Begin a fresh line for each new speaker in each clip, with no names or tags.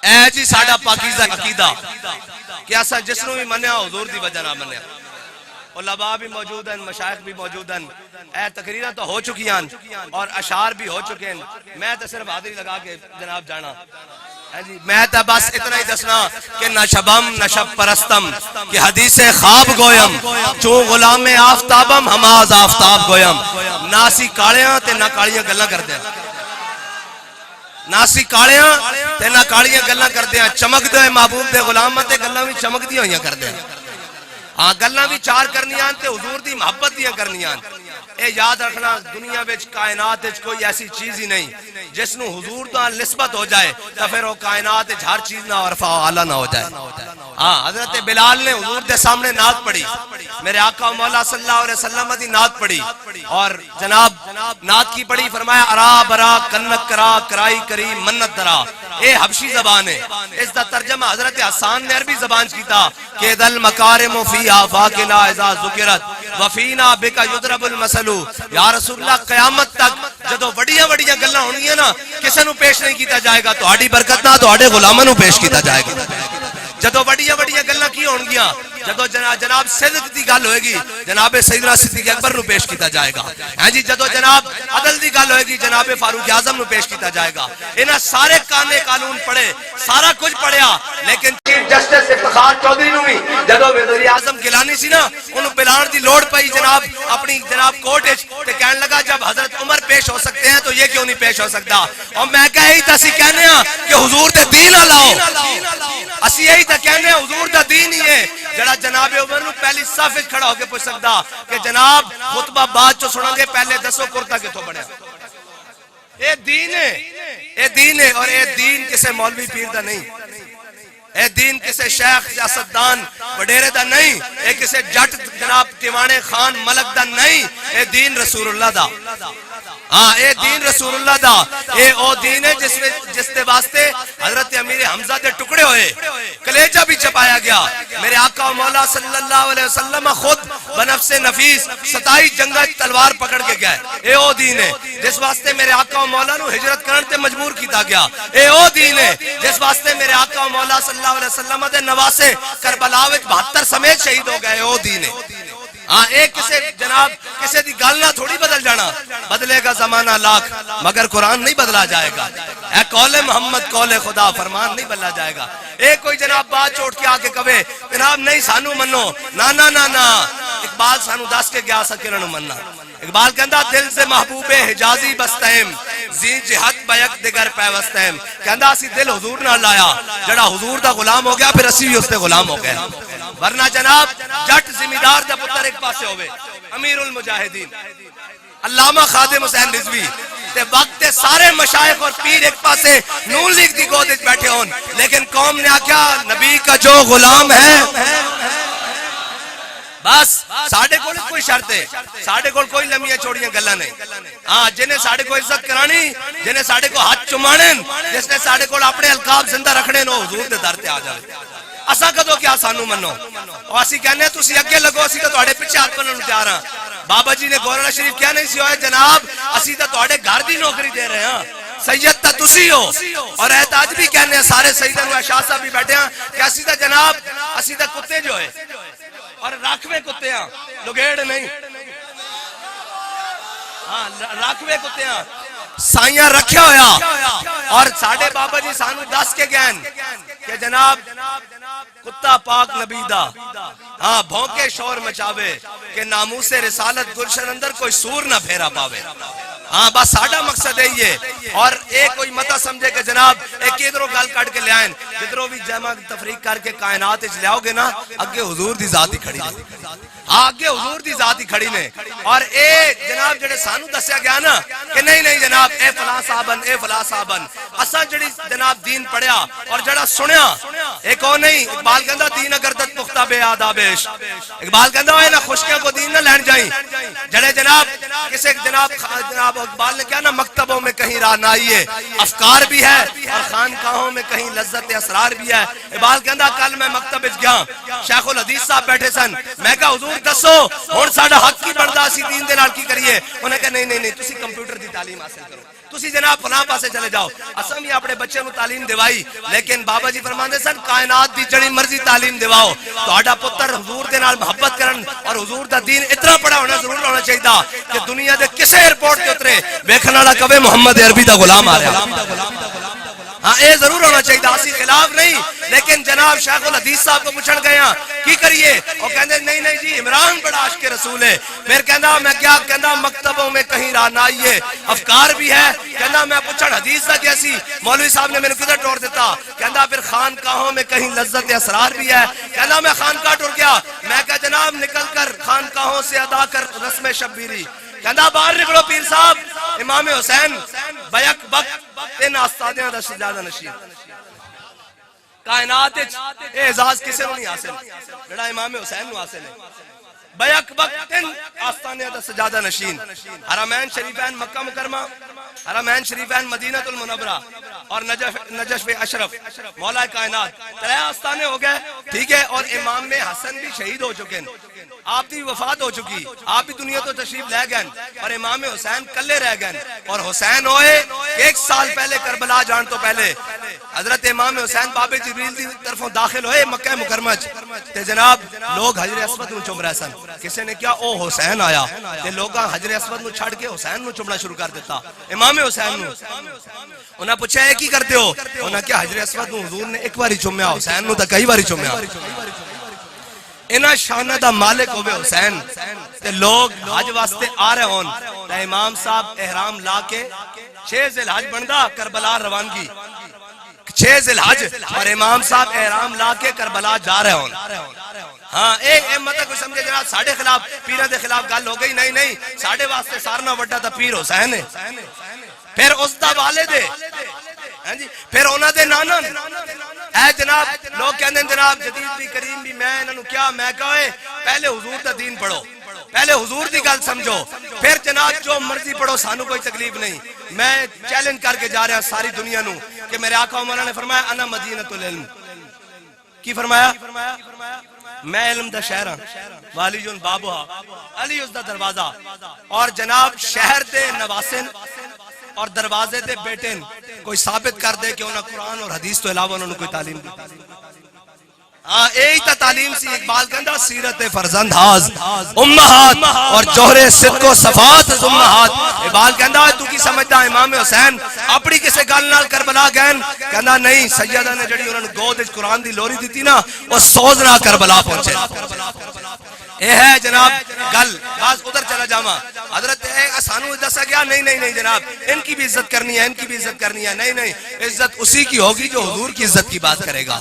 اے جی ساڈا پاکیزہ عقیدہ کہ اسا جس نو بھی منیا حضور دی وجہ نہ منیا. علماء بھی موجود ہیں، مشائخ بھی موجود ہیں. اے تقریریں تو ہو چکی ہیں اور اشعار بھی ہو چکے ہیں. میں تو صرف حاضری لگا کے جناب جانا جی. میں تو بس اتنا ہی دسنا کہ نہ شبم نہ شب پرستم کہ حدیث خواب گویم چوں غلام آفتابم ہماز آفتاب گویم. ناسی کالیاں تے نہ کالیاں گلاں کردے ہیں، ناسی کالیاں تے نہ کالیاں گلاں کردے ہیں. چمک دے محبوب دے غلام تے گلاں بھی چمک دیاں ہویاں کردے ہیں. ہاں گلاں بھی چار کرنیاں تے حضور دی محبت دیاں کرنیاں. اے یاد رکھنا دنیا وچ کائنات وچ کوئی ایسی چیز ہی نہیں جس نو حضور دا نسبت ہو جائے تو پھر وہ کائنات وچ ہر چیز نہ عرفہ اعلیٰ نہ ہو جائے. ہاں حضرت بلال نے حضور دے سامنے نعت پڑھی، میرے آقا مولا صلی اللہ علیہ وسلم دی نعت پڑھی اور جناب نعت کی پڑھی. فرمایا ارا برا کنک کرا کرائی کری منت درا. اے حبشی زبان ہے، اس دا ترجمہ حضرت حسان نے عربی زبان کیتا کہ دل مکارم فی آفاقنا اذا ذکرت وفینا بکا یضرب المثل. یا رسول اللہ قیامت تک جدو وڈیاں وڈیاں گلاں ہونگیاں نا کسے نو پیش نہیں کیتا جائے گا، تہاڈی برکت نہ تہاڈے غلاماں نو پیش کیتا جائے گا. جدو وڈیاں وڈیاں گلاں کی ہونگیاں، جدو جناب صدق دی گل ہوئے گی جناب سیدنا صدیق اکبر نو پیش کیتا جائے گا. ہاں جی جدو جناب عدل دی گل ہوئے گی جناب فاروق اعظم نو پیش کیتا جائے گا. انہاں سارے قانون پڑھے، سارا کچھ پڑھیا، لیکن چیف جسٹس افتخار چودھری نو بھی جدو وزیر اعظم گیلانی سی نا انہوں بلان دی لوڑ پئی جناب اپنی جناب کوٹ وچ تے کہنے لگا جب حضرت عمر پیش ہو سکتے ہیں تو یہ کیوں نہیں پیش ہو سکتا. اور میں کہے ہی تسی کہنے ہیں کہ حضور دے دین لاؤ، اسی یہی تا کہنے ہیں حضور دا دین ہی ہے جڑا جناب عمر نو پہلی صف وچ کھڑا ہو کے پوچھ سکدا کہ جناب خطبہ بعد چ سناں گے پہلے دسو کرتا کتھوں بنیا. اے دین ہے، اے دین ہے اور اے دین کسے مولوی پیر دا نہیں، اے دین کسے شیخ سیاستدان وڈیرے دا نہیں، اے کسے جٹ جناب تیوانے خان ملک دا نہیں، اے دین رسول اللہ دا. ہاں اے دین رسول اللہ دا. اے او دین ہے جس دے واسطے حضرت امیر حمزہ دے ٹکڑے ہوئے، کلیجہ بھی چپایا گیا. میرے آقا و مولا صلی اللہ علیہ وسلم خود بنفس نفیس 27 جنگا تلوار پکڑ کے گئے. اے او دین ہے جس واسطے میرے آقا و مولا نو ہجرت کرن تے مجبور کیتا گیا. اے او دین ہے جس واسطے میرے آقا و مولا صلی اللہ علیہ وسلم دے نواسے کربلا وچ 72 سمیت شہید ہو گئے. او دین ہے. ہاں ایک کسے جناب کسے دی گل نہ تھوڑی بدل جانا، بدلے گا زمانہ لاکھ مگر قرآن نہیں بدلا جائے گا. اے قول محمد قول خدا فرمان نہیں بدلا جائے گا. ایک کوئی جناب بات چھوڑ کے آکے کہے جناب نہیں سانو منو، نا نا نا نا اقبال سانو دس کے گیا سکے انہوں مننا. اقبال کہندا دل سے محبوب حجازی بستہم زی جہت بیک دگر پیوستہم. کہندا اسی دل حضور نہ لایا جڑا حضور دا غلام ہو گیا پھر اسی بھی اس دے غلام ہو گئے. ورنہ جناب جٹ زمیندار دا پتر ایک پاسے ہوئے امیر المجاہدین علامہ خادم حسین رضوی تے وقت سارے مشائخ اور پیر ایک پاسے نون لیگ دی گود وچ بیٹھے ہون، لیکن قوم نے آکھیا نبی کا جو غلام ہے بس ساڑھے کول کوئی شرط ہے، ساڑھے کول کوئی لمیاں چھوڑیاں گلاں نہیں. ہاں جنہیں ساڑھے کو عزت کرانی، جنہیں ساڑھے کو ہاتھ چمانن، جس نے ساڑھے کول اپنے القاب زندہ رکھنے نو حضور دے در تے آ جائے. اسا کدو کیا سانو منو اور اسی کہنے تسی اگے لگو اسی تو تہاڈے پیچھے ہاتھ بنن نوں تیار ہاں. بابا جی نے گورنر شریف کیا نہیں سی ہوئے جناب اسی تو تہاڈے گھر دی نوکری دے رہے ہاں، سید تا تسی ہو. اور احتاج بھی کہنے ہیں سارے سیداں نوں شاہ صاحب بھی بیٹھے ہیں کہ اسی تو جناب اسی تو کتے جو ہے اور راکھوے کتے ہیں لگیڑ نہیں. ہاں راکھوے کتے ہیں سائیاں رکھیا ہویا اور ساڑھے بابا جی سانو دس کے گئن کہ جناب کتا پاک نبی دا ہاں بھونکے شور مچاوے کہ ناموس رسالت گلشن اندر کوئی سور نہ پھیرا پاوے. ہاں بس ساڑھا مقصد ہے یہ. اور ایک کوئی متا سمجھے کہ جناب ایک ادھروں گل کٹ کے لے آئیں جدھروں بھی جمع تفریق کر کے کائنات اچھ لے آؤ گے نا اگے حضور دی ذات ہی کھڑی نے. ہاں اگے حضور دی ذات ہی کھڑی نے. اور اے جناب جڑے سانو دسیا گیا نا کہ نہیں نہیں جناب اے فلاں صاحبن اے فلاں صاحبن اساں جڑی جناب دین پڑھیا اور جڑا سنیا ایک اور نہیں. اقبال کہندا دین اگر دت پختہ بے آدابش. اقبال کہندا اے نا خشکیاں کو دین نہ لین جائیں جڑے جناب کسے جناب اقبال نے کیا نا مکتبوں میں کہیں رہنائی ہے افکار بھی ہے اور خانقاہوں میں کہیں لذت اسرار بھی ہے. اقبال کہندا کل میں مکتب وچ گیا شیخ الحدیث صاحب بیٹھے سن میں کہا حضور دسو ہن ساڈا حق کی بندا اسی دین دے نال کی کریے. انہوں نے کہا نہیں نہیں نہیں تسی کمپیوٹر دی تعلیم حاصل کرو. تسی جناب فلاں پاسے چلے جاؤ. اساں بھی اپنے بچے نو تعلیم دیوائی لیکن بابا جی فرماندے سن کائنات دی جڑی مرضی تعلیم دیواؤ تہاڈا پتر حضور دے نال محبت کرن اور حضور دا دین اتنا پڑھا ہونا ضرور ہونا چاہیے کہ دنیا دے کسے ایئرپورٹ تے اترے ویکھن والا کہے محمد عربی دا غلام آ رہا. ہاں اے ضرور ہونا چاہیے اسی خلاف نہیں لیکن جناب شیخ الحدیث صاحب کو پوچھن گیا کی کریے وہ کہندے نہیں جی عمران بڑا عاشق رسول ہے. پھر کہندا میں کیا کہندا مکتبوں میں کہیں رعنائی ہے افکار بھی ہے. کہندا میں پوچھن حدیث دا کیسی مولوی صاحب نے میرے کدھر ٹور دیتا. کہندا پھر خانقاہوں میں کہیں لذت اسرار بھی ہے. کہندا میں خانقاہ ٹر گیا میں کہا جناب نکل کر خانقاہوں سے ادا کر رسم شبیری. کہندا باہر نکلو پیر صاحب امام حسین بیک بک تین آستانیاں دا سجادہ نشین. کائنات اے اعزاز کسے نو نہیں حاصل جڑا امام حسین نو حاصل ہے. بیک بک تین آستانیاں دا سجادہ نشین. حرمین شریفین مکہ مکرمہ حرمین شریفین مدینہ المنورہ اور نجف اشرف مولا کائنات ترے آستانے ہو گئے ٹھیک ہے. اور امام حسن بھی شہید ہو چکے ہیں آپ کی وفات ہو چکی آپ بھی دنیا تو تشریف لے گئے اور امام حسین کلے رہ گئے. اور حسین ہوئے ایک سال پہلے کربلا جان تو پہلے حضرت امام حسین باب جبریل دی طرفوں داخل ہوئے مکہ مکرمہ تے جناب لوگ حجر اسود نو چوم رہے سن. کسی نے کیا او حسین آیا تے لوگاں حجر اسود نو چھڑ کے حسین نو چومنا شروع کر دیتا امام حسین نو. انہاں پوچھا ہے کی کرتے ہو انہاں کیا حجر اسود نو حضور نے ایک باری چومیا حسین نو تے کئی باری چومیا. انہاں شانہ دا مالک ہوئے حسین تے لوگ حج واسطے آ رہے ہون تے امام صاحب احرام لا کے 6 ذی الحج بندا کربلا روانگی 6 ذی الحج اور امام صاحب احرام لا کے کربلا جا رہے ہون. ہاں ایک مطلب کوئی سمجھے جناب ساڑھے خلاف پیرہ دے خلاف گل ہو گئی نہیں ساڑھے واسطے سارنا وڈا تا پیر حسین ہے. پھر اس دا والد ہے پھر انہاں دے نانا اے جناب لوگ کہندے ہیں جناب جدید بھی کریم بھی میں انہوں کیا میں کہے پہلے حضور دا دین پڑھو پہلے حضور دی گل سمجھو پھر جناب جو مرضی پڑھو سانو کوئی تکلیف نہیں. میں چیلنج کر کے جا رہا ساری دنیا نو کہ میرے آقا و مولا نے فرمایا انا مدینۃ العلم. کی فرمایا میں علم دا شہر ہاں والی جون بابوہا علی اس دا دروازہ. اور جناب شہر دے نواسن اور دروازے دے بیٹن کوئی ثابت کر دے کہ انہاں قرآن اور حدیث تو علاوہ انہوں نے کوئی تعلیم دی. ہاں ایہی تا تعلیم سی. اقبال کہندا سیرت فرزند ہاز امہات اور جوہر صدق و صفات امہات. اقبال کہندا تو کی سمجھدا امام حسین اپنی کسے گل نال کربلا گئے کہندا نہیں سیدہ نے جڑی انہوں نے گود وچ قرآن دی لوری دتی نا وہ سوز نہ کربلا پہنچے. اے ہے جناب گل باز ادھر چلا جاواں حضرت سانو دسا گیا نہیں جناب ان کی بھی عزت کرنی ہے ان کی بھی عزت کرنی ہے. نہیں عزت اسی کی ہوگی جو حضور کی عزت کی بات کرے گا.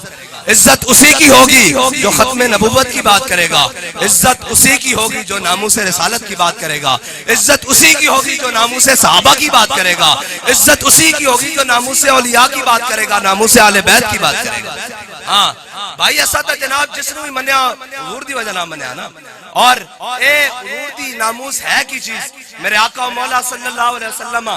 عزت اسی کی ہوگی جو ختم نبوت کی بات کرے گا. عزت اسی کی ہوگی جو ناموس رسالت کی بات کرے گا. عزت اسی کی ہوگی جو ناموس صحابہ کی بات کرے گا. عزت اسی کی ہوگی جو ناموس اولیاء کی بات کرے گا ناموس اہل بیت کی بات کرے گا. ہاں بھائی ایسا تھا جناب جس نے بھی منیا حضور دی وجہ نہ منیا نا. اور اے حضور دی ناموس ہے کی چیز. میرے آقا و مولا صلی اللہ علیہ وسلم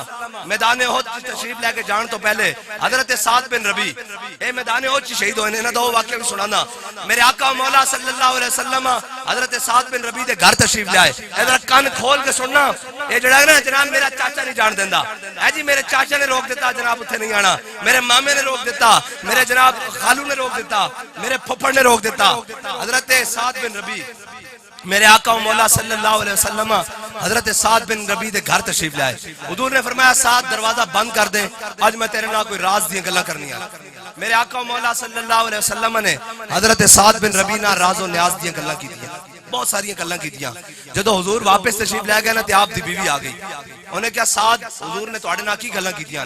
میدان احد کی تشریف لے کے جان تو پہلے حضرت سعد بن ربی اے میدان احد کی شہید ہوئے نا دو واقعہ بھی سنانا. میرے آقا و مولا صلی اللہ علیہ وسلم حضرت سعد بن ربی دے گھر تشریف لے آئے. ادھر کان کھول کے سننا یہ جڑا نا جناب میرا چاچا نہیں جان دیندا ہے جی میرے چاچا نے روک دیتا جناب اتنے نہیں آنا. میرے مامے نے روک دیتا میرے جناب خالو نے روک دیتا میرے پھپھڑ نے روک دیتا. حضرت سعد بن ربی میرے آقا و مولا صلی اللہ علیہ وسلم حضرت سعد بن ربی دے گھر تشریف لائے. حضور نے فرمایا سعد دروازہ بند کر دے آج میں تیرے نال کوئی راز دی گلاں کرنی ہے. میرے آقا و مولا صلی اللہ علیہ وسلم نے حضرت سعد بن ربی نال راز و نیاز دی گلاں کیتیاں بہت ساری گلاں کیتیاں. جدو حضور واپس تشریف لے گئے نا تے آپ دی بیوی آ گئی. انہیں کیا سعد حضور نے تواڈے نال کی گلاں کیتیاں.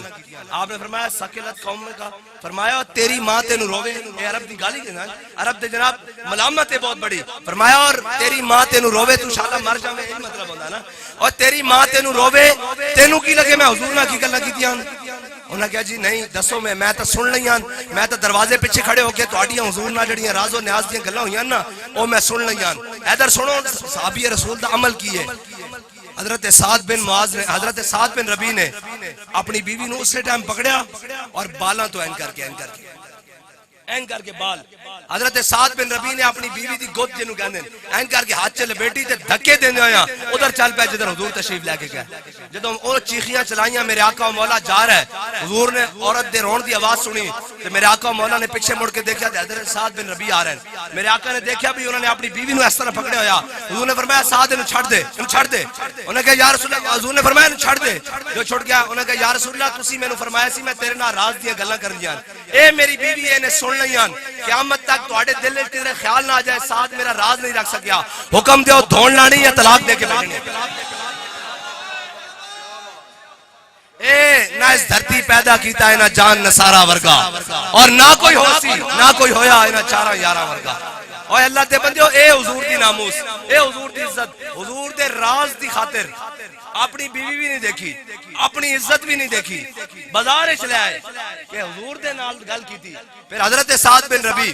آپ نے فرمایا سکلت قوم کا فرمایا تیری ماں تینو روے. اے عرب دی گالی کہنا عرب دے جناب ملامت ہے بہت بڑی. فرمایا اور تیری ماں تینو روے تو انشاءاللہ مر جاویں یہی مطلب ہوندا نا. اور تیری ماں تینو روے تینو کی لگے میں حضور نال کی گلاں کیتیاں. انہوں نے کہا جی نہیں دسو میں تو سن لیاں میں تو دروازے پیچھے کھڑے ہو کے تواڈیاں حضور نال جڑیاں راز و نیاز دیاں گلاں ہویاں نا او میں سن لیاں. ادھر سنو صحابی رسول دا عمل کی ہے. حضرت سعد بن معاذ نے حضرت سعد بن ربی نے اپنی بیوی نو اسی ٹائم پکڑیا اور بالاں تو این کر کے این کر کے بال حضرت سعد بن ربیع نے اپنی بیوی دی گود جنوں کہندے این کر کے ہاتھ چ لپیٹی تے دھکے دیندے ہویا ادھر چل پیا جدھر حضور تشریف لے کے گئے. جدوں او چیخیاں چلائیاں میرے آقا و مولا جا رہا ہے, حضور نے عورت دے رون دی آواز سنی تے میرے آقا و مولا نے پیچھے مڑ کے دیکھا تے حضرت سعد بن ربیع آ رہے ہیں. میرے آقا نے دیکھا بھی انہوں نے اپنی بیوی نو اس طرح پکڑیا ہویا. حضور نے فرمایا سعد نو چھڑ دے, انہوں چھڑ دے. انہوں نے کہا یا رسول اللہ, حضور نے فرمایا انہوں چھڑ دے. جو چھڑ گیا انہوں نے کہا یا رسول اللہ تسی مینوں فرمایا سی میں تیرے نال راز دیاں گلاں کرنیاں, اے میری بیوی اے نے سن لیاں, قیامت تک تواڈے دل وچ کدھر خیال نہ آ جائے سعد میرا راز نہیں رکھ سکیا, حکم دیو دھون لانی یا طلاق دے کے بھیجنی. اے نہ اس دھرتی پیدا کیتا ہے نہ جان نصارا ورگا, اور نہ کوئی ہو سی نہ کوئی ہویا ہے نہ چارہ یارہ ورگا. اور اللہ دے بندیو اے حضور دی ناموس, اے حضور دی عزت, حضور دے راز دی خاطر اپنی بیوی بھی نہیں دیکھی, اپنی عزت بھی نہیں دیکھی, بازار چلے آئے کہ حضور دے نال گل کی تھی. پھر حضرت سعد بن ربیع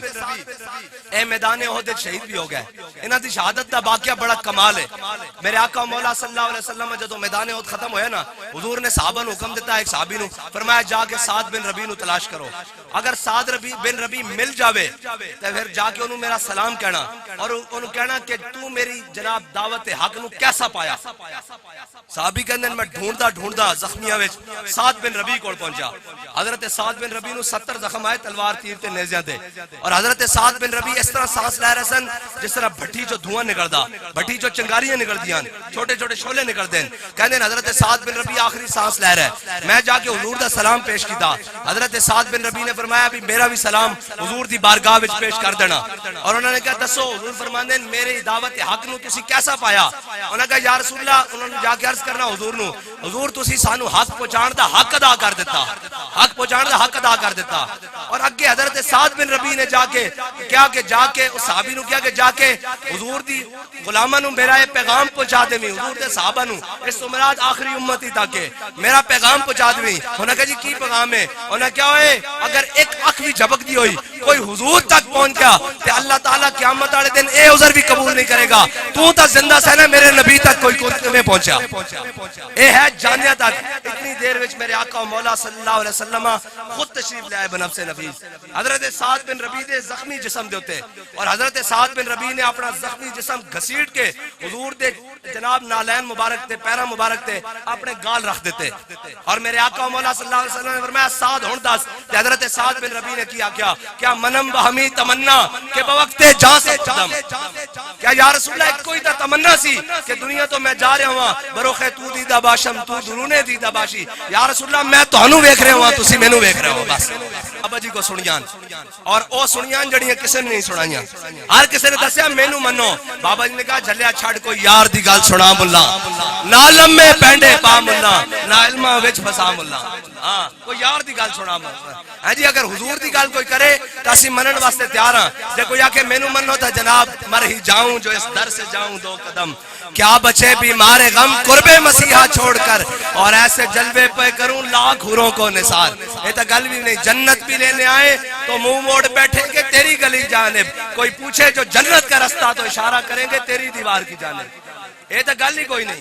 اے میدان احد شہید بھی ہو گئے. انہاں دی شہادت دا واقعہ بڑا کمال ہے. میرے آقا مولا صلی اللہ علیہ وسلم جدوں میدان احد ختم ہویا نا, حضور نے صحابہ نو حکم دیتا, ایک صحابی نو فرمایا جا کے سعد بن ربیع نو تلاش کرو, اگر سعد بن ربیع مل جاوے تے پھر جا کے انہوں میرا سلام کہنا اور انہوں کہنا کہ تو میری جناب دعوت حق نو کیسا پایا. صحابی کہندے میں ڈھونڈدا زخمیاں وچ سعد بن ربیع کول پہنچا. حضرت سعد بن ربیع نو 70 زخم آئے تلوار تیر تے نیزیاں دے, اور حضرت سعد بن ربیع اس طرح سانس لے رہے سن جس طرح بھٹی جو دھواں نکلدا, بھٹی جو چنگاریاں نکلدیاں, چھوٹے چھوٹے شعلے نکلدے ہیں. کہندے حضرت سعد بن ربیع آخری سانس لے رہا ہے. میں جا کے حضور دا سلام پیش کیتا. حضرت سعد بن ربیع نے فرمایا بھی میرا بھی سلام حضور دی بارگاہ وچ پیش کر دینا. اور انہوں نے کہا دسو, حضور فرماندے میری دعوت حق نو تسی کیسا پایا. انہوں نے کہا یا رسول اللہ, انہوں نے جا کے عرض کرنا حضور نو, حضور تسی سانو حق پہنچان دا حق ادا کر دیتا, حق پہنچان دا حق ادا کر دیتا. اور اگے حضرت سعد بن ربیع نے جا کے کیا کہ جا کے اس صحابی نو کیا کہ جا کے حضور دی غلاماں نو میرا یہ پیغام پہنچا دے, حضور دے صحابہ نو اس مراد آخری امتی تک میرا پیغام پہنچا دے. انہوں نے کہا جی کی پیغام ہے. انہوں نے کیا ہوئے اگر ایک اکھ بھی جھپک دی ہوئی کوئی حضور تک پہنچ گیا تے اللہ تعالیٰ قیامت والے دن اے عذر بھی قبول نہیں کرے گا, تو تا زندہ سے نا میرے نبی تک کوئی میں پہنچا. اے ہے جانیا تک. اتنی دیر وچ میرے آقا و مولا صلی اللہ علیہ وسلم خود تشریف لے آئے بنفس نفیس. حضرت سعد بن ربیع دے زخمی جسم دے ہوتے, اور حضرت سعد بن ربیع نے اپنا زخمی جسم گھسیٹ کے حضور دے جناب نالین مبارک تے پیرا مبارک تے اپنے گال رکھ دیتے. اور میرے آقا و مولا صلی اللہ علیہ وسلم نے فرمایا سعد ہن دس. تے حضرت سعد بن ربیع نے کیا منم بہمی تمنا کہ بوقت جان سے قدم, کیا یا رسول اللہ کوئی تا تمنا سی کہ دنیا تو میں جا رہا ہوں بروخے تو دیدہ باشم تو درونے دیدہ باشی, یا رسول اللہ میں تہانوں ویکھ رہا ہوں تسی مینوں ویکھ رہے ہو. بس ابا جی کو سنیاں, اور او سنیاں جڑیاں کسے نے نہیں سنائیاں, ہر کسے نے دسیا مینوں منو. بابا جی نے کہا جھلیا چھڑ کوئی یار دی گل سنا ملا, نہ لمے پینڈے پا ملا, نہ علماں وچ فسا ملا. ہاں کوئی یار دی گل سنا ملا. ہاں جی اگر حضور دی گل کوئی کرے تو اسی منن واسطے تیار ہاں. جے کوئی آکے مینوں منو تو جناب مر ہی جاؤں جو اس در سے جاؤں دو قدم, کیا بچے بیمار غم قرب مسیحا چھوڑ کر, اور ایسے جلوے پہ کروں لاکھ حوروں کو نثار. یہ تو گل بھی نہیں, جنت بھی لینے آئے تو منہ موڑ بیٹھیں گے تیری گلی جانب, کوئی پوچھے جو جنت کا رستہ تو اشارہ کریں گے تیری دیوار کی جانب. یہ تو گل ہی کوئی نہیں.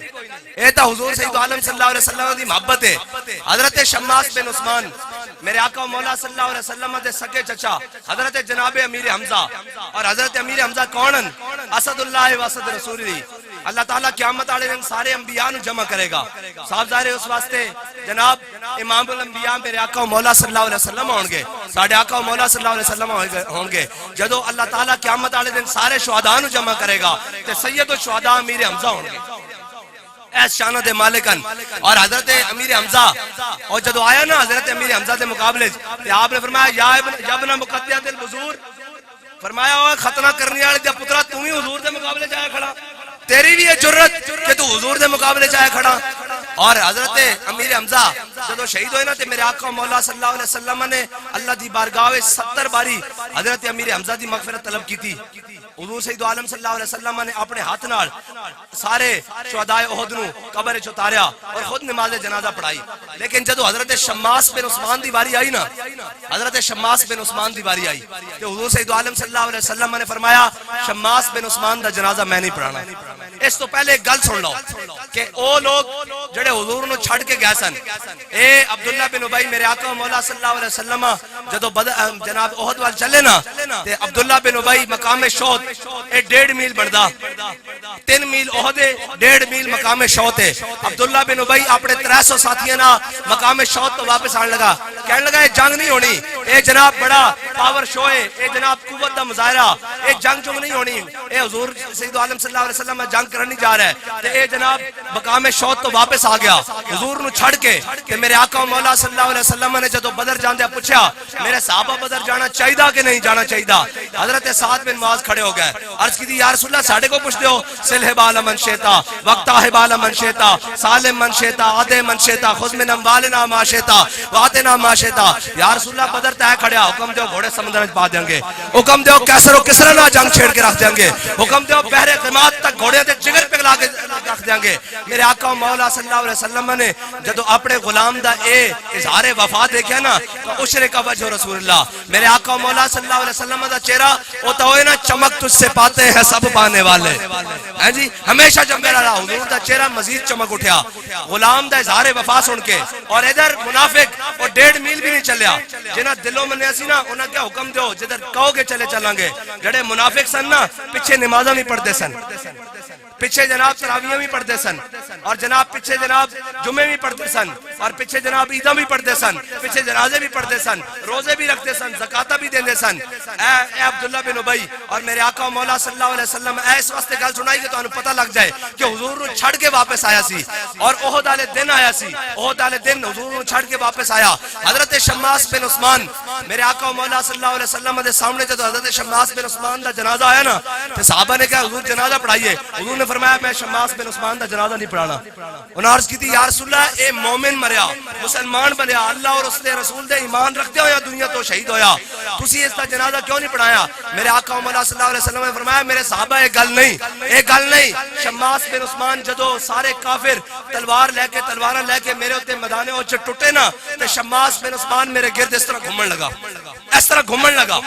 یہ تو حضور سید عالم صلی اللہ علیہ وسلم دی محبت ہے. حضرت شماس بن عثمان میرے آقا مولا صلی اللہ علیہ وسلم دے سکے چچا حضرت جناب امیر حمزہ, اور حضرت امیر حمزہ کونن اسد اللہ و اسد رسول اللہ. اللہ تعالیٰ قیامت والے دن سارے انبیاء نو جمع کرے گا. صاحب ظاہر اس واسطے جناب امام الانبیاء میرے آقا مولا صلی اللہ علیہ وسلم ہوں گے, ساڈے آقا مولا صلی اللہ علیہ وسلم ہوں گے. جدو اللہ تعالیٰ قیامت والے دن سارے شہداء نو جمع کرے گا تے سید الشہداء امیر حمزہ ہوں گے ایس شانہ دے مالکن. اور حضرت امیر حمزہ اور جدو آیا نا حضرت امیر حمزہ دے مقابلے تے آپ نے فرمایا یا ابن مقطعۃ البذور, فرمایا اوے ختنہ کرنے والے دے پترا تو ہی حضور دے مقابلے جایا کھڑا, تیری بھی یہ جرت کہ تو حضور دے مقابلے جایا کھڑا. اور حضرت امیر حمزہ جدو شہید ہوئے نا تے میرے آقا مولا صلی اللہ علیہ وسلم نے اللہ دی بارگاہ 70 باری حضرت امیر حمزہ دی مغفرت طلب کی تھی. حضور سید عالم صلی اللہ علیہ وسلم نے اپنے ہاتھ نال سارے شہدائے احد نو قبر وچ اتاریا اور خود نماز جنازہ پڑھائی. لیکن جدو حضرت شماس بن عثمان دی واری آئی نا، حضرت شماس بن عثمان دی واری آئی کہ حضور سید عالم صلی اللہ علیہ وسلم نے فرمایا شماس بن عثمان دا جنازہ میں نہیں پڑھانا. اس تو پہلے ایک گل سن لو کہ او لوگ جڑے حضور نو چھڑ کے گئے سن، اے عبداللہ بن ابی میرے آقا مولا صلی اللہ علیہ وسلم جدو جناب احد وال چلے نا تے عبداللہ بن ابی مقام شوت اے 1.5 میل بڑھدا، 3 میل احد ہے، 1.5 میل مقام شوت ہے. عبداللہ بن ابی اپنے 300 ساتھیاں نال مقام شوت تو واپس آن لگا، کہنے لگا یہ جنگ نہیں ہونی، اے جناب بڑا پاور شو ہے، اے جناب قوت دا مظاہرہ، اے جنگ نہیں ہونی، اے حضور سید عالم صلی اللہ علیہ وسلم جنگ کرنے جا رہا ہے. تے اے جناب مقام شوت تو واپس آ گیا حضور نو چھڑ کے. کہ میرے آقا مولا صلی اللہ علیہ وسلم نے جدو بدر جاندے پوچھا میرے صحابہ بدر جانا چاہیدا کہ نہیں جانا چاہیدا، حضرت سعد بن معاذ کھڑے ہو گئے، عرض کی یا رسول اللہ ساڈے کو پوچھ دیو سلح بال من شیتا وقتا بال من شیتا سالم من شیتا عادے من شیتا خذ من اموالنا ما شیتا واتنا ما شیتا. یا رسول اللہ بدر تے کھڑیا، حکم دیو گھوڑے سمندر وچ پا دیں گے، حکم دیو کیسر و کسرا نہ جنگ چھیڑ کے رکھ دیں گے، حکم دیو بحر قمات تک گھوڑے تے جگر پگلا کے رکھ دیں گے. میرے آقا مولا صلی اللہ علیہ وسلم نے جدو اپنے غلام دا اے اظہار وفا دیکھا نا تو اشرق وجہ رسول اللہ، میرے آقا مولا صلی اللہ علیہ وسلم دا چہرہ وہ تو ہوئے نا چمک تجھ سے پاتے ہیں سب پانے والے ہیں جی. ہمیشہ جب میرا رہا حضور دا چہرہ مزید چمک اٹھیا غلام دا اظہار وفا سن کے. اور ادھر منافق اور 1.5 میل بھی نہیں چلیا، جنہاں دلوں میں سی نا انہاں کیا حکم دیو جدھر کہو گے چلے چلیں گے. جڑے منافق سن نا پیچھے نمازاں بھی پڑھتے سن، پیچھے جناب تراویحاں بھی پڑھتے سن، اور جناب پیچھے جناب جمعے بھی پڑھتے سن، اور پیچھے جناب عیداں بھی پڑھتے سن، پیچھے جنازے بھی پڑھتے سن، روزے بھی رکھتے سن، زکاتہ بھی دیندے سن. اے عبداللہ بن ابی اور میرے آقا مولا صلی اللہ علیہ وسلم اس واسطے گل سنائی کہ تانوں پتہ لگ جائے کہ حضور نو چھڑ کے واپس آیا سی اور احد والے دن آیا سی. احد والے دن حضور نو چھڑ کے واپس آیا. حضرت شماس بن عثمان میرے آقا مولا صلی اللہ علیہ وسلم دے سامنے جب حضرت شماس بن عثمان دا جنازہ آیا نا تو صحابہ نے کہا حضور جنازہ پڑھائیے. حضور نے فرمایا میں شماس بن عثمان دا جنازہ نہیں پڑھانا. انہوں نے عرض کی تھی یا رسول اللہ اے مومن مریا مسلمان بنیا اللہ اور اس نے رسول دے ایمان رکھتے ہو یا دنیا تو شہید ہویا، تسی اس دا جنازہ کیوں نہیں پڑھایا؟ میرے آقا مولا صلی اللہ علیہ وسلم نے فرمایا میرے صحابہ ایک گل نہیں. شماس بن عثمان جدو سارے کافر تلوار لے کے تلواراں لے کے میرے ہوتے میدان احد ٹوٹے نا تے شماس بن عثمان میرے گرد اس طرح گھومن لگا، اس طرح گھومن لگا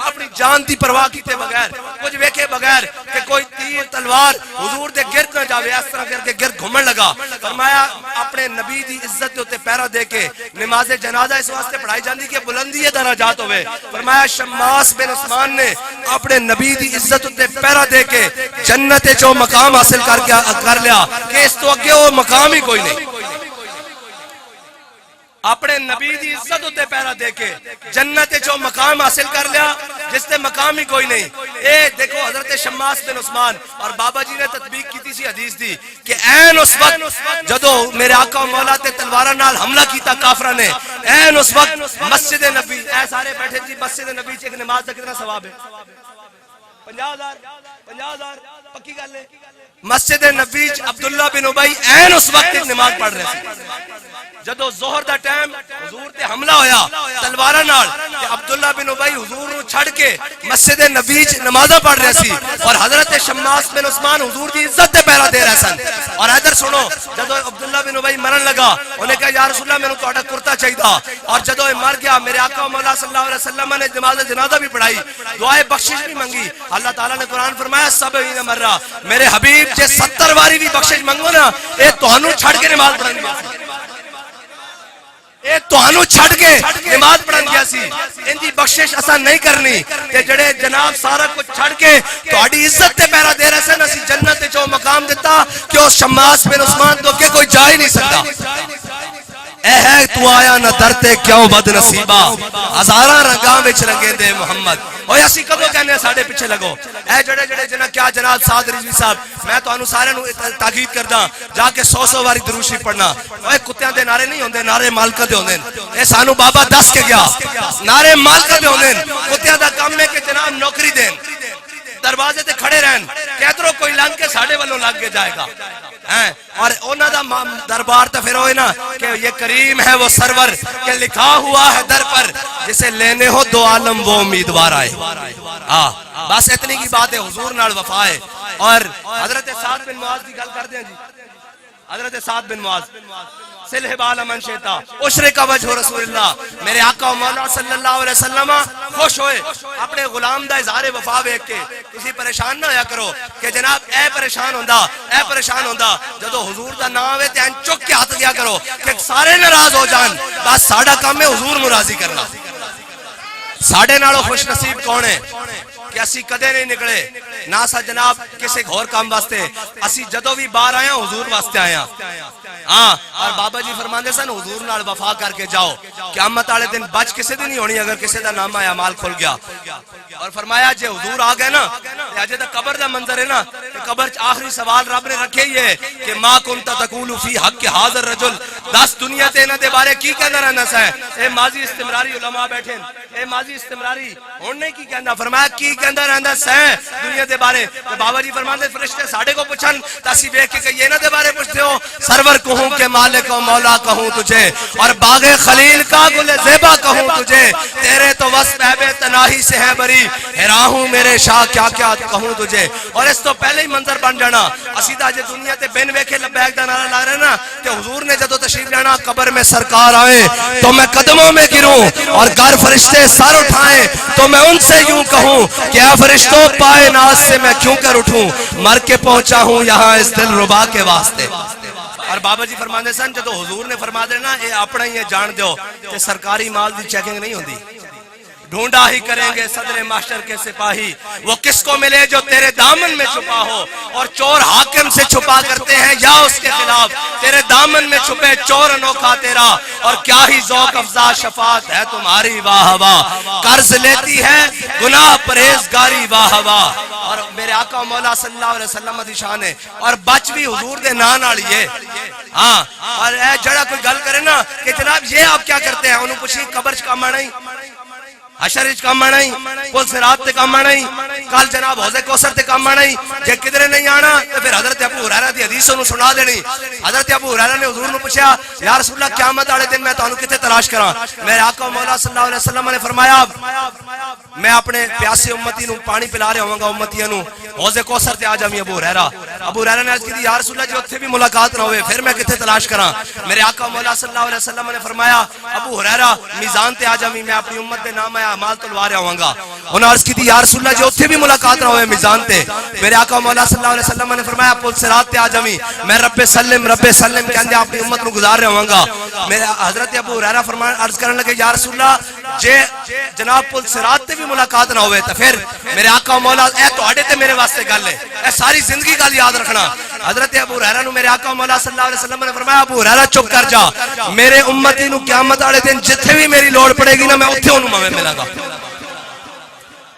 اپنی جان دی پرواہ کیتے بغیر، کچھ ویکھے بغیر کہ کوئی تیر تلوار حضور دے گرد نہ جاوے، اس طرح کر کے گرد گھومن لگا. فرمایا اپنے نبی دی عزت دے اوتے پیرا دے کے نماز جنازہ اس واسطے پڑھائی جاندی کہ بلندی درجات ہوئے. فرمایا شماس بن عثمان نے اپنے نبی دی عزت تے پیرا دے کے جنت جو مقام حاصل کر لیا کہ اس تو اگے وہ مقام ہی کوئی نہیں. اپنے نبی دی عزت تے پیرا دے کے جنت جو مقام حاصل کر لیا جس تے مقام ہی کوئی نہیں. اے دیکھو حضرت شماس بن عثمان اور بابا جی نے تطبیق کی سی حدیث دی کہ این اس وقت جدو میرے آقا مولا تے تلواراں نال حملہ کیتا کافراں نے، این اس وقت مسجد نبی اے سارے بیٹھے جی مسجد نبی چ ایک نماز دا کتنا ثواب ہے؟ 50,000 پکی گل ہے. مسجد نبی عبداللہ بن ابی این اس وقت ایک نماز پڑھ رہے تھے جدو ظہر دا ٹائم حضور تے حملہ ہویا تلواراں نال کہ عبداللہ بن ابی حضور نو چھڑ کے مسجد نبی وچ نمازاں پڑھ رہے سی اور حضرت شماس بن عثمان حضور دی عزت تے پہرا دے رہے سن. اور ادھر سنو جدو عبداللہ بن ابی مرن لگا انہیں کہا یا رسول اللہ مینوں تہاڈا کرتا چاہیدا. اور جدو مر گیا میرے آقا مولا صلی اللہ علیہ وسلم نے نماز جنازہ بھی پڑھائی، دعائے بخشش بھی منگی. اللہ تعالیٰ نے قرآن فرمایا 70 مرہ میرے حبیب جے 70 واری بھی بخشش منگو نا اے تہانوں چھڑ کے نماز پڑھن گیا سی، اے تہانوں چھڑ کے نماز پڑھن گیا سی. ان دی بخشش اساں نہیں کرنی کہ جڑے جناب سارا کچھ چھڑ کے تہاڈی عزت تے پیرا دے رہے سن. اسی جنت تے جو مقام دیتا کہ اس شماس بن عثمان تو کہ کوئی جا ہی نہیں سکتا. اے ہے تو آیا نہ درتے کیوں بد نصیبہ ہزاراں رنگاں وچ رنگے دے محمد. اوے اسی کدوں کہنے ہیں ساڈے پیچھے لگو. اے جڑے جنہ کیا جناب سعد رضوی صاحب میں تانوں سارے نوں تاکید کردا جا کے 100 واری درود شریف پڑھنا. اوے کتیاں دے نعرے نہیں ہوندے، نعرے مالکہ دے ہوندے. اے سانو بابا دس کے گیا نعرے مالکہ دے ہوندے. کتیاں دا کم ہے کہ جناب نوکری دین، دروازے تے کھڑے رہن، کہترو کوئی لنگ کے ساڈے والوں لگ کے جائے گا. اور انہاں دا دربار تو پھر ہوئے نا کہ یہ کریم ہے وہ سرور کہ لکھا ہوا ہے در پر جسے لینے ہو دو عالم وہ امیدوار آئے. بس اتنی کی بات ہے، حضور نال وفا ہے۔ اور حضرت سعد بن معاذ کی گل کرتے ہیں جی، حضرت سعد بن معاذ سلح بالا من شیتا عشرے کا وجہ رسول اللہ، میرے آقا و مولا صلی اللہ علیہ وسلم خوش ہوئے اپنے غلام دا اظہار وفا ویکھ کے۔ کسی پریشان نہ ہویا کرو کہ جناب اے پریشان ہوندا جدو حضور دا نام آوے تے چک کے ہاتھ دیا کرو کہ سارے ناراض ہو جان، بس ساڈا کام ہے حضور ناراضی کرنا۔ ساڈے نالوں خوش نصیب کون ہے کہ اسی کدے نہیں نکلے نہ سا جناب کسی اور کام واسطے، اسی جدو بھی باہر آیا حضور واسطے آیا۔ ہاں، اور بابا جی فرماندے سن حضور نال وفا کر کے جاؤ، قیامت والے دن بچ کسی دی نہیں ہونی اگر کسی دا نام آیا مال کھل گیا۔ اور فرمایا جے حضور آ گئے نا، اجے تے قبر دا منظر ہے نا، کہ قبر چ آخری سوال رب نے رکھے ہی ہے کہ ما کنت تقول فی حق حاضر رجل، دس دنیا تے انہاں دے بارے کی کہندا رہنا سا؟ اے ماضی استمراری علماء بیٹھے، اے ماضی استمراری ہن نہیں کی کہندا، فرمایا کی کہندا رہندا سا دنیا دے بارے؟ تے بابا جی فرماندے فرشتے ساڈے کو پوچھن تے اسی ویکھ کے کہ انہاں دے بارے پوچھتے ہو، سرور کہوں کہ مالک و مولا کہوں تجھے، اور باغ خلیل کا گل زیبا کہوں تجھے، تیرے تو وصف بے تناہی سے ہے بری، حیران ہوں میرے شاہ کیا کیا کہوں تجھے۔ اور اس تو پہلے ہی منظر بن جانا، اسی دا جے دنیا تے بن ویکھے لبیک دا نعرہ لا رہے نا، کہ حضور نے جدو تشریف لانا قبر میں سرکار آئے تو میں قدموں میں گروں، اور گر فرشتے سر اٹھائیں تو میں ان سے یوں کہوں کہ اے فرشتوں پائے ناز سے میں کیوں کر اٹھوں، مر کے پہنچا ہوں یہاں اس دل ربا کے واسطے۔ اور بابا جی فرماندے سن جدو حضور نے فرما دینا اے اپنا ہی جان دیو کہ سرکاری مال دی چیکنگ نہیں ہوندی، ڈھونڈا ہی کریں گے صدر معاشر کے سپاہی، وہ کس کو ملے جو تیرے دامن میں چھپا ہو، اور چور حاکم سے چھپا کرتے ہیں یا اس کے خلاف، تیرے دامن میں چھپے چور انوکھا تیرا، اور کیا ہی ذوق افزا شفاعت ہے تمہاری واہ واہ، قرض لیتی ہے گناہ پرہیزگاری واہ واہ۔ اور میرے آقا مولا صلی اللہ علیہ وسلم دی شان ہے، اور بچ بھی حضور دے نام نال یہ۔ ہاں، اور اے جڑا کوئی گل کرے نا کہ جناب یہ آپ کیا کرتے ہیں، انہوں پوچھی قبر چ کام آنا ہی، حشر وچ کام آنا ہی، پل صراط تے کام آنا ہی، کل جناب حوض کوثر تے کام آنا ہی، جے کدھر نہیں آنا تو پھر حضرت ابو ہریرہ دی حدیث انہوں سنا دینی۔ حضرت ابو ہریرہ نے حضور نے پوچھا یا رسول اللہ قیامت والے دن میں تانوں کتے تلاش کراں؟ میرے آقا مولا صلی اللہ علیہ وسلم نے فرمایا میں اپنے پیاسے امتی نو پانی پلا رہا ہوں گا، امتیاں نو حوض کوثر تے آ جاویں۔ ابو ہریرہ نے عرض کی یا رسول اللہ جی اوتھے بھی ملاقات نہ ہوئے پھر میں کتے تلاش کراں؟ میرے آقا مولا صلی اللہ علیہ وسلم نے فرمایا ابو ہریرہ میزان تے آ جاویں، میں اپنی امت دے نام مال تلوا رہا ہوں گا۔ انہوں نے عرض کی تھی یا رسول اللہ جی اوتھے بھی ملاقات نہ ہوئے میزان تے؟ میرے آقا مولا صلی اللہ علیہ وسلم نے فرمایا پل صراط تے آ جاویں، میں رب سلم کہندے اپنی امت نو گزار رہا ہوں گا۔ میرے حضرت ابو ہریرہ فرمان عرض کرنے لگے یا رسول اللہ جے جناب پل صراط تے بھی ملاقات نہ ہوئے تو پھر میرے آقا مولا اے تواڈے تے میرے واسطے گل ہے، اے ساری زندگی گل یاد رکھنا۔ حضرت ابو ہریرہ نو میرے آقا مولا صلی اللہ علیہ وسلم نے فرمایا ابو ہریرہ چپ کر جا، میرے امتی نو قیامت والے دن جتھے بھی میری لوڑ پڑے گی نا میں اوتھے انہوں میں ملاں گا۔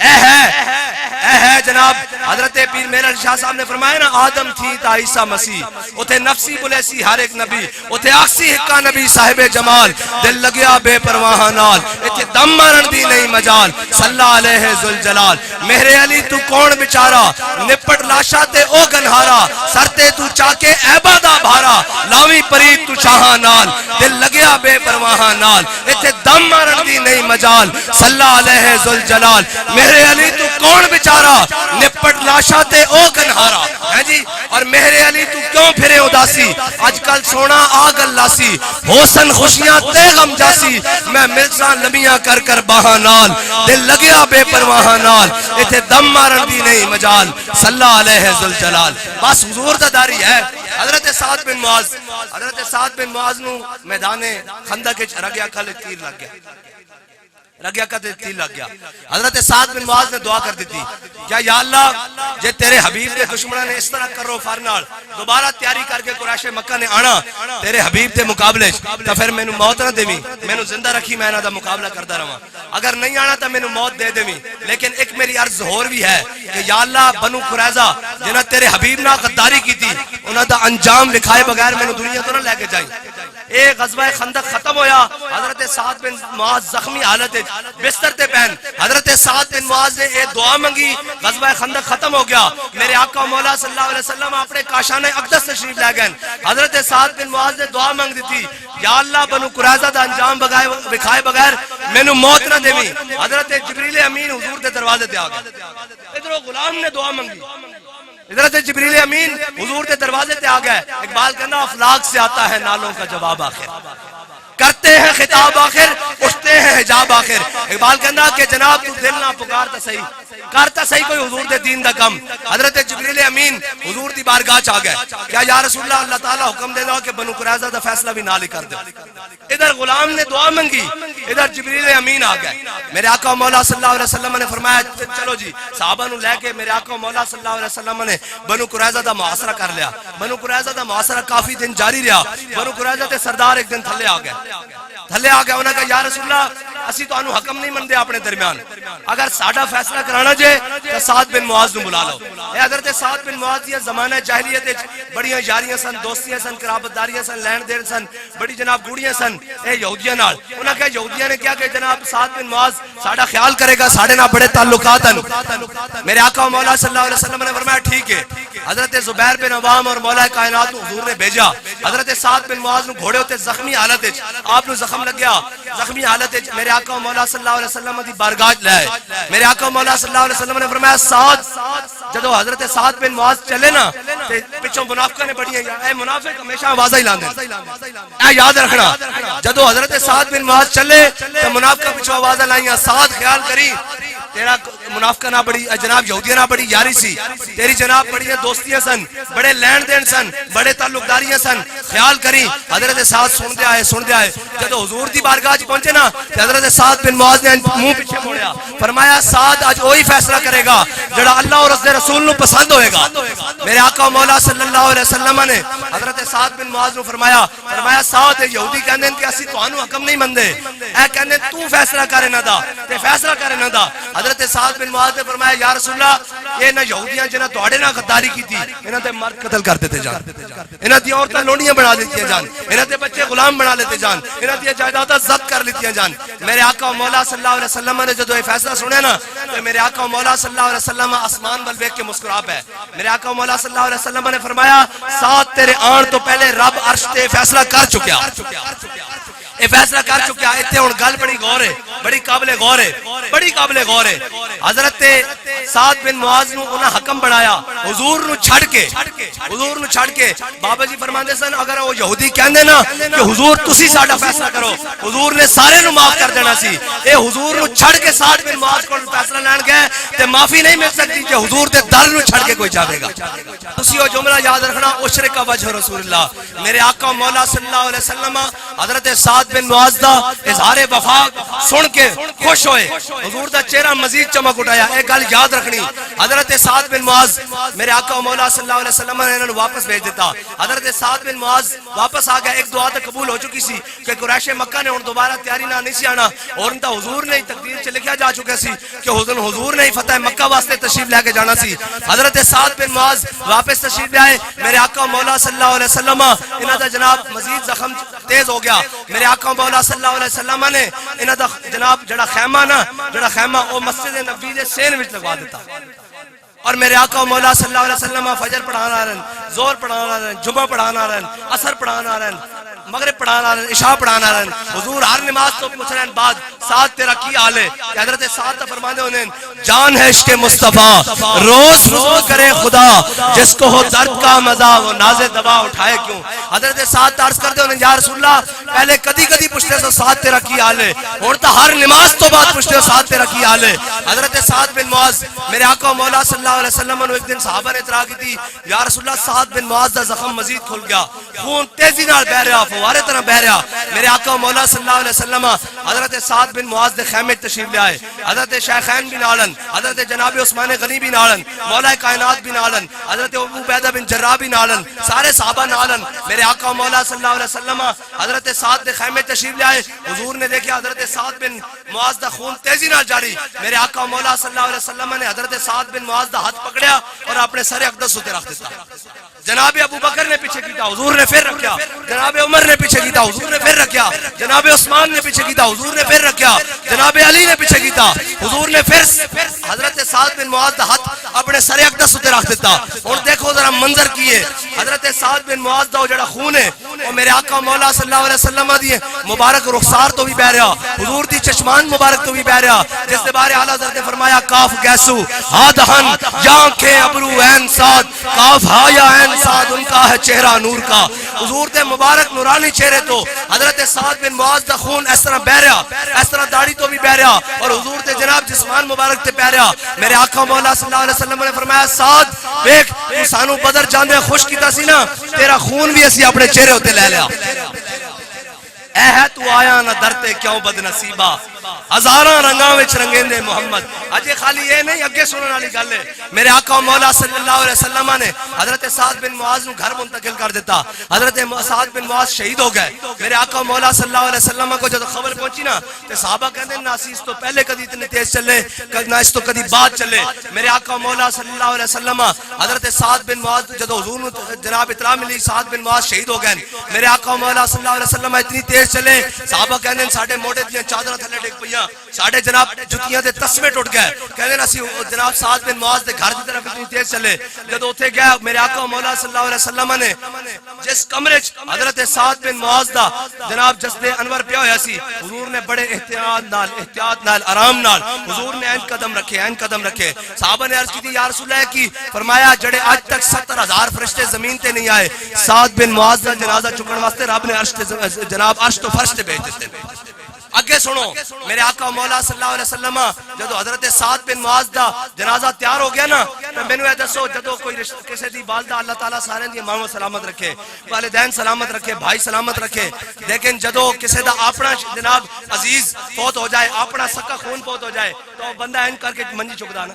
اے ہے جناب حضرت پیر میرا شاہ صاحب نے فرمایا نا آدم تھی تا عیسیٰ مسیح، اتھے نفسی بولے سی ہر ایک نبی، اتھے آکسی حقہ نبی صاحب جمال، دل لگیا بے پرواہ نال، اتھے دم مارن دی نہیں مجال، صلی علیہ ذوالجلال۔ میرے علی تو کون بچارا نپٹ لاشا تے او گنہارا، سرتے تو چاکے عبادہ بھارا، لاوی پرید تو شاہاں نال، دل لگیا بے پرواہ نال، اتھے دم مارن دی نہیں مجال، صلی علیہ ذوالجلال۔ میرے علی تو کون بچارا نپٹ لاشا تے او گنہارا ہے جی، اور میرے علی تو کیوں پھرے اداسی، آج کل سونا آگل لاسی، حسن خوشیاں تے غم جاسی، میں ملساں لمیاں کر کر باہاں نال، دل لگیا بے پرواہ نال، اتھے دم مارن دی نہیں مجال، صلی علیہ ذوالجلال۔ بس حضور دا داری ہے۔ حضرت سعد بن معاذ نو میدان خندق وچ رگیا کھل تیر لگ گیا، رگیا کا تیر لگ گیا۔ حضرت سعد بن معاذ نے دعا کر دیتی کیا یا اللہ جے تیرے حبیب دے دشمنوں نے اس طرح کرو فرنال دوبارہ تیاری کر کے قریش مکہ نے آنا تیرے حبیب دے مقابلے تو پھر مینوں موت نہ دیویں، مینوں زندہ رکھی میں انہاں دا مقابلہ کردا رہواں، اگر نہیں آنا تو مینوں موت دے دیویں۔ لیکن ایک میری عرض اور بھی ہے کہ یا اللہ بنو قریظہ جنہاں تیرے حبیب نال غداری کیتی انہاں دا انجام لکھائے بغیر میں دنیا تو نہ لے کے جائیں. ایک غزوہ خندق ختم ہویا, حضرت سعد بن معاذ زخمی حالت بستر تے پہن, حضرت سعد بن معاذ نے ایک دعا منگی, غزوہ خندق ختم ہو گیا, میرے آقا مولا صلی اللہ علیہ وسلم اپنے کاشان اقدس تشریف لے گئے. حضرت سعد بن معاذ نے دعا منگ دی تھی, یا اللہ بنو قریظہ دا انجام دکھائے بغیر مینوں موت نہ دیویں. حضرت جبریل امین حضور دے دروازے تے آ گئے. ادھر غلام نے دعا منگی, حضرت جبریل امین حضور کے دروازے تے آ گئے. اقبال کہنا افلاک سے آتا ہے نالوں کا جواب آخر, کرتے ہیں خطاب آخر, اٹھتے ہیں حجاب آخر. اقبال کہنا کہ جناب تو دل نہ پکارتا صحیح, کرتا صحیح کوئی حضور دے دین دا کم. حضرت جبریل امین حضور دی بارگاہ چ آ گئے, کیا یا رسول اللہ, اللہ تعالیٰ حکم دے دو کہ بنو قریظہ دا فیصلہ بھی نال ہی کر دو. ادھر غلام نے دعا منگی, ادھر جبریل امین آ گئے. میرے آقا مولا صلی اللہ علیہ وسلم نے فرمایا چلو جی, صحابہ نو لے کے میرے آقا مولا صلی اللہ علیہ وسلم نے بنو قریظہ دا محاصرہ کر لیا. بنو قریظہ دا محاصرہ کافی دن جاری رہا. بنو قریظہ تے سردار ایک دن تھلے آ گئے. انہوں نے کہا یا رسول اللہ اسی تو انہوں حکم نہیں مندے اپنے درمیان, اگر ساڈا فیصلہ کرانا جے تو سعد بن معاذ نو بلا لو. اے حضرت سعد بن معاذ یہ زمانہ جاہلیت بڑیاں یاریاں سن, دوستیاں سن, قرابتداریاں سن, لین دین سن, بڑی جناب گوڑیاں سن اے یہودیاں نال. انہوں نے کہا یہودیاں نے کیا کہ جناب سعد بن معاذ ساڈا خیال کرے گا, ساڈے نال بڑے تعلقات ہیں. میرے آقا مولا صلی اللہ علیہ وسلم نے فرمایا ٹھیک ہے. حضرت زبیر بن عوام اور مولا کائنات حضور نے بھیجا. حضرت سعد بن معاذ نو گھوڑے ہوتے زخمی حالت وچ, آپ نو زخم لگیا زخمی حالت وچ میرے آقا مولا صلی اللہ علیہ وسلم دی بارگاہ لائے. میرے آقا مولا صلی اللہ علیہ وسلم نے فرمایا سعد, جدو حضرت سعد بن معاذ چلے نا تے پچھوں منافقاں نے بڑیاں, اے منافق ہمیشہ آوازاں ہی لاندے, اے یاد رکھنا جدو حضرت سعد بن معاذ چلے تے منافقاں پچھوں آوازاں لائیاں, سعد خیال کری تیرا منافقہ نہ بڑی جناب یہودیاں نہ بڑی یاری سی, تیری جناب بڑی دوستیاں سن, بڑے لین دین سن, بڑے تعلقداریاں سن, خیال کری. حضرت سعد سن دے آئے. جدو حضور دی بارگاہ پہنچے نا تے حضرت سعد بن معاذ نے منہ پیچھے موڑیا, فرمایا سعد اج وہی فیصلہ کرے گا جڑا اللہ اور اس دے رسول نو پسند ہوئے گا. میرے آقا مولا صلی اللہ علیہ وسلم نے حضرت سعد بن معاذ نو فرمایا سعد یہودی کہندے کہ اسی تانوں حکم نہیں مندے, اے کہندے تو فیصلہ کر انہاں دا تے فیصلہ کر انہاں دا. حضرت سعد بن معاذ نے فرمایا یا رسول اللہ یہ نہ یہودیاں جنہاں تواڈے نال غداری کیتی انہاں تے مرد قتل کر دیتے جان, انہاں دی عورتاں لونڈیاں بنا دیتیاں جان, انہاں دے بچے غلام بنا لیتے جان, انہاں دی جائیداداں ضبط کر لیتیاں جان. میرے آقا مولا صلی اللہ علیہ وسلم نے جدو یہ فیصلہ سنیا نا تو میرے آقا مولا صلی اللہ علیہ وسلم آسمان ول ویکھ کے مسکرا پے. میرے آقا مولا صلی اللہ علیہ وسلم نے فرمایا سعد تیرے آن تو پہلے رب عرش تے فیصلہ کر چکیا, یہ فیصلہ کر چکیا. اتنے ہوں گل بڑی غور ہے, بڑی قابل غور ہے, بڑی قابل غور ہے. حضرت سعد بن معاذ نو انہاں حکم بنایا حضور نو چھڑ کے. بابا جی فرماندے سن اگر وہ یہودی کہندے نا کہ حضور تسی ساڈا فیصلہ کرو, حضور نے سارے نو معاف کر دینا سی. اے حضور نو چھڑ کے سعد بن معاذ کو فیصلہ لین گئے تے معافی نہیں مل سکتی کہ حضور دے در نو چھڑ کے کوئی جاوے گا. تسی وہ جملہ یاد رکھنا, اشرک وجہ رسول اللہ. میرے آقا مولا صلی اللہ علیہ وسلم حضرت سعد بن معاذ دا اظہار وفا سن کے خوش ہوئے, حضور دا چہرہ مزید چمک اٹھایا. ایک گل یاد رکھنی, حضرت سعد بن معاذ میرے آقا مولا صلی اللہ علیہ وسلم نے انہوں واپس بھیج دیتا. حضرت سعد بن معاذ واپس آ گیا, ایک دعا تو قبول ہو چکی سی کہ قریش مکہ نے ہن دوبارہ تیاری نہ نہیں سی آنا, اور ان دا حضور نے تقدیر چ لکھیا جا چکا سی کہ حضور نے فتح مکہ واسطے تشریف لے کے جانا سی. حضرت سعد بن معاذ واپس تشریف لے آئے. میرے آقا مولا صلی اللہ علیہ وسلم انہاں دا جناب مزید زخم تیز ہو گیا. میرے آقا مولا صلی اللہ علیہ وسلم نے انہاں دا جناب جڑا خیمہ او مسجد نبوی دے سین وچ لگوا دیتا. اور میرے آقا مولا صلی اللہ علیہ وسلم فجر پڑھانا رہن, زور پڑھانا رہن, جمعہ پڑھانا رہن, عصر پڑھانا رہن, مغرب پڑھانا رہن, عشاء پڑھانا رہن. حضور ہر نماز تو پوچھ رہے ہیں بعد سعد تیرا کی حال ہے. کہ حضرت سعد فرماندے ہونے جان ہے عشق مصطفیٰ روز وضو کرے خدا, جس کو ہو درد کا مزہ وہ ناز دوا اٹھائے کیوں. حضرت سعد عرض کردے ہونے یا رسول اللہ پہلے کدی پوچھتے سو سعد تیرا کی حال ہے, اور تا ہر نماز تو بعد پوچھتے ہو سعد تیرا کی حال ہے. حضرت سعد بن معاذ میرے آقا مولا صلی اللہ علیہ وسلم نے ایک دن صحابہ نے اطلاع کی تھی یا رسول اللہ سعد بن معاذ دا زخم مزید کھل گیا, خون تیزی نال بہ رہا, فوارے طرح بہ رہا. میرے آقا مولا صلی اللہ علیہ وسلم حضرت سعد بن معاذ دے خیمے تشریف لے آئے, حضرت شیخین بھی نالن, حضرت جناب عثمان غنی بھی نالن, مولا کائنات بھی نالن, حضرت ابو عبیدہ بن جراح بھی نالن, سارے صحابہ نالن. میرے آقا مولا صلی اللہ علیہ وسلم حضرت سعد دے خیمے تشریف لے آئے. حضور نے دیکھا حضرت سعد بن معاذ دا خون تیزی نال جاری. میرے آقا مولا صلی اللہ علیہ وسلم نے حضرت سعد بن معاذ دا ہاتھ پکڑیا اور اپنے سر اقدس تے رکھ دیتا. جناب ابو بکر نے پیچھے کیتا, حضور نے پھر رکھیا. جناب عمر نے پیچھے کیتا, حضور نے پھر رکھیا. جناب عثمان نے پیچھے کیتا, حضور نے پھر رکھیا. جناب علی نے پیچھے کیتا, حضور نے پھر حضرت سعد بن معاذ دا ہاتھ اپنے سر اقدس تے رکھ دیتا. اور دیکھو ذرا منظر کیے, حضرت سعد بن معاذ دا جڑا خون ہے وہ میرے آقا مولا صلی اللہ علیہ وسلم دی مبارک رخسار تو بھی بہ رہا, حضور دی چشمان مبارک تو بھی بہ رہا, جس کے بارے اعلیٰ حضرت نے فرمایا کاف گیسو ہادہن یا آنکھیں ابرو عین سعد, کاف ہا یا عین سعد ان کا ہے چہرہ نور کا. حضور دے مبارک نورانی چہرے تو حضرت سعد بن معاذ دا خون اس طرح بہ رہا, اس طرح داڑھی تو بھی بہ رہا, اور حضور دے جناب جسمان مبارک تے بہ رہا. میرے آقا مولا صلی اللہ علیہ وسلم نے فرمایا سعد دیکھ تو سانو بدر جاندے خوش کیتا سی نا, تیرا خون بھی اسی اپنے چہرے ہوتے لے لیا. اے ہے تو آیا نہ درتے کیوں بد نصیبہ, ہزاراں رنگاں وچ رنگیندے محمد. اجے خالی یہ نہیں اگے سنن والی گل ہے. میرے آقا مولا صلی اللہ علیہ وسلم نے حضرت سعد بن معاذ نو گھر منتقل کر دیتا. حضرت سعد بن معاذ شہید ہو گئے. میرے آقا مولا صلی اللہ علیہ وسلم کو جب خبر پہنچی نا تے صحابہ کہندے نہ اس تو پہلے کدی اتنے تیز چلے نہ اس تو کدی بعد چلے. میرے آقا مولا صلی اللہ علیہ وسلم حضرت سعد بن معاذ جب حضور نو جناب اطلاع ملی سعد بن معاذ شہید ہو گئے, میرے آقا مولا صلی اللہ علیہ وسلم اتنی تیز چلے صحابہ کہندے ساڈے موڈے دیاں چادراں تھلے ڈگ پیاں, ساڈے جناب جتیاں دے تسمے ٹوٹ گئے. کہندے اسی جناب سعد بن معاذ دے گھر دی طرف اتنی تیز چلے. جب اوتھے گیا میرے آقا مولا صلی اللہ علیہ وسلم نے جس کمرے چ حضرت سعد بن معاذ دا جناب جسد انور پیا ہویا سی, حضور نے بڑے احتیاط نال آرام نال حضور نے این قدم رکھے. صحابہ نے عرض کی تھی یا رسول اللہ کی, فرمایا جڑے آج تک 70,000 فرشتے زمین تے نہیں آئے سعد بن معاذ دا جنازہ چکن واسطے رب نے جناب عرش تو فرش تے بھیج دیتے. اگے سنو, میرے آقا مولا صلی اللہ علیہ وسلم جدو حضرت سعد بن معاذ دا جنازہ تیار ہو گیا نا تو مینوں اے دسو جدو کوئی کسی دی والدہ اللہ تعالیٰ سارے دی ماں سلامت رکھے, والدین سلامت رکھے, بھائی سلامت رکھے, لیکن جدو کسی دا اپنا جناب عزیز فوت ہو جائے, اپنا سکا خون فوت ہو جائے تو بندہ این کر کے منجی چکدا نا,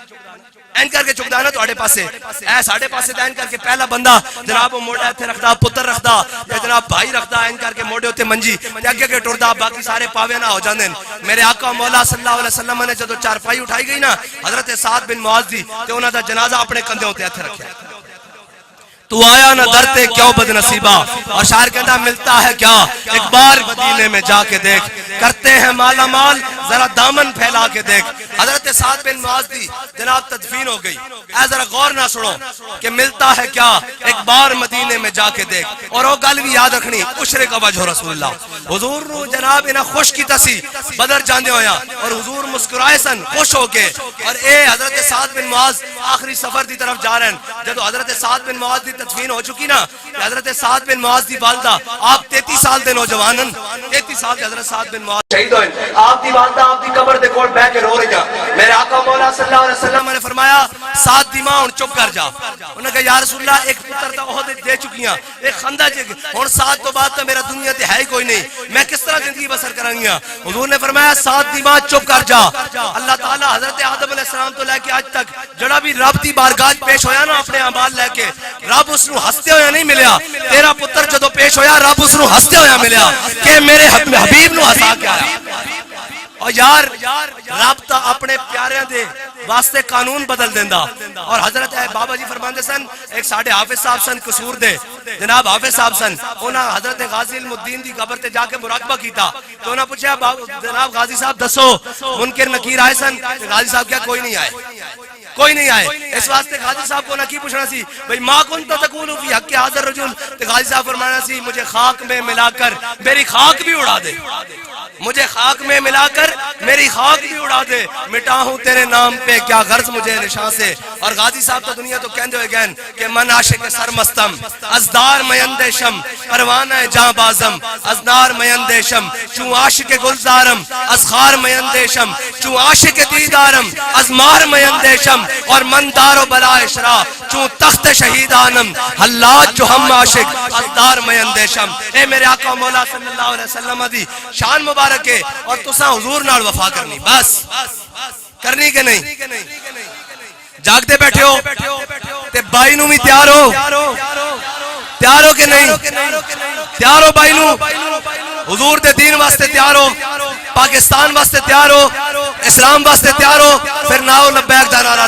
این کر کے چکدا نا تواڈے پاسے, اے ساڈے پاسے این کر کے پہلا بندہ جناب موڑا ایتھے رکھدا, پتر رکھدا یا جناب بھائی رکھدا, این کر کے موڑے تے منجی تے اگے کے ٹردا, باقی سارے پاوے نہ ہو جاندے. میرے آقا مولا صلی اللہ علیہ وسلم نے جدو چارپائی اٹھائی گئی نا حضرت سعد بن معاذ دی تے انہاں دا جنازہ اپنے کندھے تے ایتھے رکھیا. تو آیا نہ درتے کیوں بد نصیبہ, اور شاعر کہتا ملتا ہے کیا ایک بار مدینے میں جا کے دیکھ, کرتے ہیں مالا مال ذرا دامن پھیلا کے دیکھ. حضرت سعد بن معاذ دی جناب تدفین ہو گئی. اے ذرا غور نہ سنو کہ ملتا ہے کیا ایک بار مدینے میں جا کے دیکھ. اور وہ گل بھی یاد رکھنی, عشرے کا وجہ رسول اللہ حضور نو جناب انہاں خوش کیتا سی بدر جاندے ہویا, اور حضور مسکرائے سن خوش ہو کے. اور اے حضرت سعد بن معاذ آخری سفر دی طرف جا رہے ہیں. جب حضرت سعد بن معاذ دی تدفین ہو چکی نا, حضرت سعد بن معاذ دی والدہ آپ 33 سال دے نوجوان, 33 سال دے حضرت سعد بن معاذ شہید ہوئے. آپ دی والدہ آپ دی قبر دے کول بیٹھ کے رو رہی ہیں. میرے آقا مولا صلی اللہ علیہ وسلم نے فرمایا سعد دی ماں ہن چپ کر جا. انہوں نے کہا یا رسول اللہ ایک پتر تا عہد دے چکی ہیں, ایک خندہ ہن سعد تو بعد تو میرا دنیا تے ہے ہی کوئی نہیں, میں کس طرح زندگی بسر کرانگی. حضور نے فرمایا سعد دی ماں چپ کر جا. اللہ تعالی حضرت آدم علیہ السلام تو لے کے آج تک جڑا بھی رب دی بارگاہ پیش ہویا نا اپنے اعمال لے کے, رب اس نو ہستے ہویا نہیں ملیا. تیرا پتر جدو پیش ہویا رب اس نو ہستے ہویا ملیا کہ میرے حبیب نو ہسا کے آیا. اور یار رب تا اپنے پیاریاں دے واسطے قانون بدل دیندا. اور حضرت بابا جی فرماندے سن, ایک ساڈے حافظ صاحب سن قصور دے جناب حافظ صاحب سن, انہاں حضرت غازی علم الدین دی قبر تے جا کے مراقبہ کیتا. تو انہاں پوچھا جناب غازی صاحب دسو منکر نکیر آئے سن؟ غازی صاحب کیا کوئی نہیں آئے, کوئی نہیں آئے. اس واسطے غازی صاحب کو نہ کی پوچھنا سی بھئی ما کنت تقول فی حق حاضر رجل, تو غازی صاحب فرمانا سی مجھے خاک میں ملا کر میری خاک بھی اڑا دے. مجھے خاک میں ملا کر میری خاک بھی اڑا دے، مٹا ہوں تیرے نام پہ کیا غرض مجھے نشاں سے. اور غازی صاحب تو دنیا تو کہندے ہوئے گئن کہ من عاشق سرمستم ازدار میندشم پروانہ جاں بازم ازدار میندشم چوں عاشق گلزارم از خار میندشم چوں عاشق دیدارم از مار میندشم اور من دار و بلا اشرا چوں تخت شہیدانم حلات جو ہم عاشق ازدار میندشم. اے میرے آقا مولا صلی اللہ علیہ وسلم دی شان مبارک ہے اور تساں حضور نال وفا کرنی، بس کرنی کہ نہیں؟ جاگتے بیٹھے ہو تے بائی نو بھی تیار ہو، تیار ہو کہ نہیں؟ تیار ہو بائی نو، حضور دے دین واسطے تیار ہو، پاکستان واسطے تیار ہو، اسلام واسطے تیار ہو، پھر ناؤ لبیک دا نعرہ